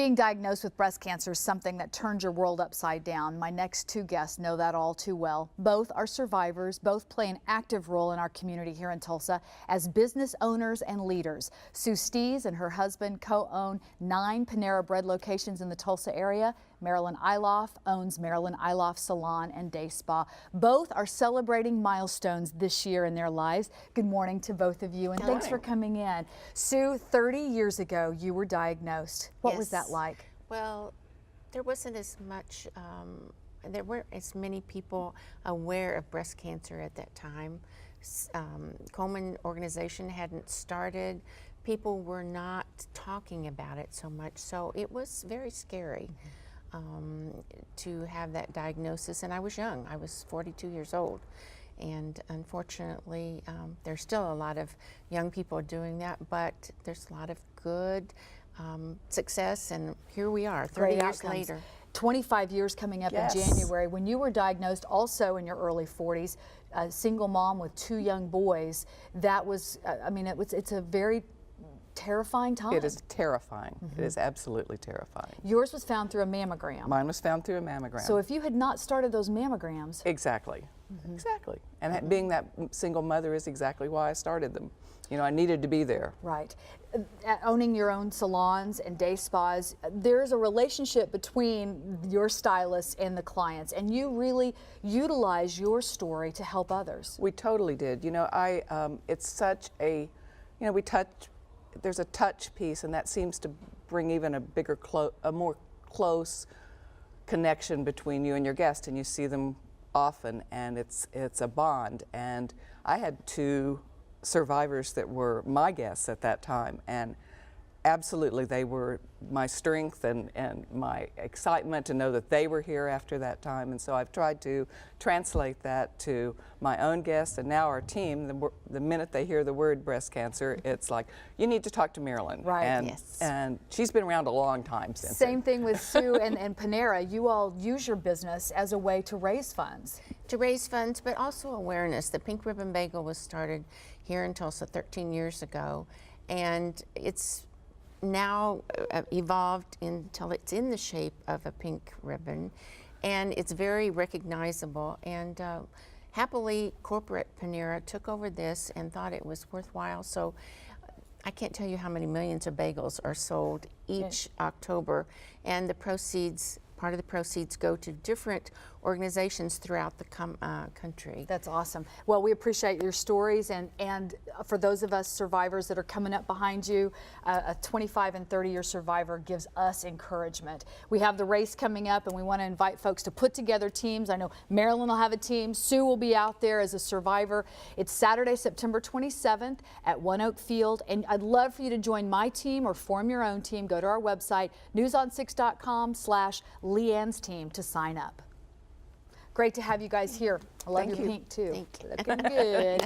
Being diagnosed with breast cancer is something that turns your world upside down. My next two guests know that all too well. Both are survivors. Both play an active role in our community here in Tulsa as business owners and leaders. Sue Stees and her husband co-own 9 Panera Bread locations in the Tulsa area. Marilyn Ihloff owns Marilyn Ihloff Salon and Day Spa. Both are celebrating milestones this year in their lives. Good morning to both of you, and thanks for coming in. Sue, 30 years ago you were diagnosed. What was that like? Well, there wasn't as much, there weren't as many people aware of breast cancer at that time. Coleman organization hadn't started. People were not talking about it so much, so it was very scary. To have that diagnosis, and I was young. I was 42 years old, and unfortunately there's still a lot of young people doing that, but there's a lot of good success, and here we are 30 years later. 25 years coming up in January. When you were diagnosed, also in your early 40s, a single mom with 2 young boys, that was, I mean, it's a very terrifying time. It is terrifying. It is absolutely terrifying. Yours was found through a mammogram. Mine was found through a mammogram. So if you had not started those mammograms. Exactly. Exactly. And being that single mother is exactly why I started them. You know, I needed to be there. Right. Owning your own salons and day spas, there's a relationship between your stylists and the clients, and you really utilize your story to help others. We totally did. You know, it's such a, you know, there's a touch piece, and that seems to bring even a more close connection between you and your guest, and you see them often, and it's a bond. And I had 2 survivors that were my guests at that time, and absolutely they were my strength and my excitement to know that they were here after that time. And so I've tried to translate that to my own guests and now our team. The minute they hear the word breast cancer, it's like, you need to talk to Marilyn. Right. And she's been around a long time since. Same thing with Sue and Panera. You all use your business as a way to raise funds. To raise funds, but also awareness. The Pink Ribbon Bagel was started here in Tulsa 13 years ago, and it's now evolved until it's in the shape of a pink ribbon, and it's very recognizable. And happily, corporate Panera took over this and thought it was worthwhile. So I can't tell you how many millions of bagels are sold each October, and the proceeds, part of the proceeds, go to different organizations throughout the country. That's awesome. Well, we appreciate your stories, and for those of us survivors that are coming up behind you, a 25 and 30-year survivor gives us encouragement. We have the race coming up, and we want to invite folks to put together teams. I know Marilyn will have a team. Sue will be out there as a survivor. It's Saturday, September 27th at One Oak Field, and I'd love for you to join my team or form your own team. Go to our website, newson6.com/Leanne's team to sign up. Great to have you guys here. I love your pink too. Thank you. Looking good.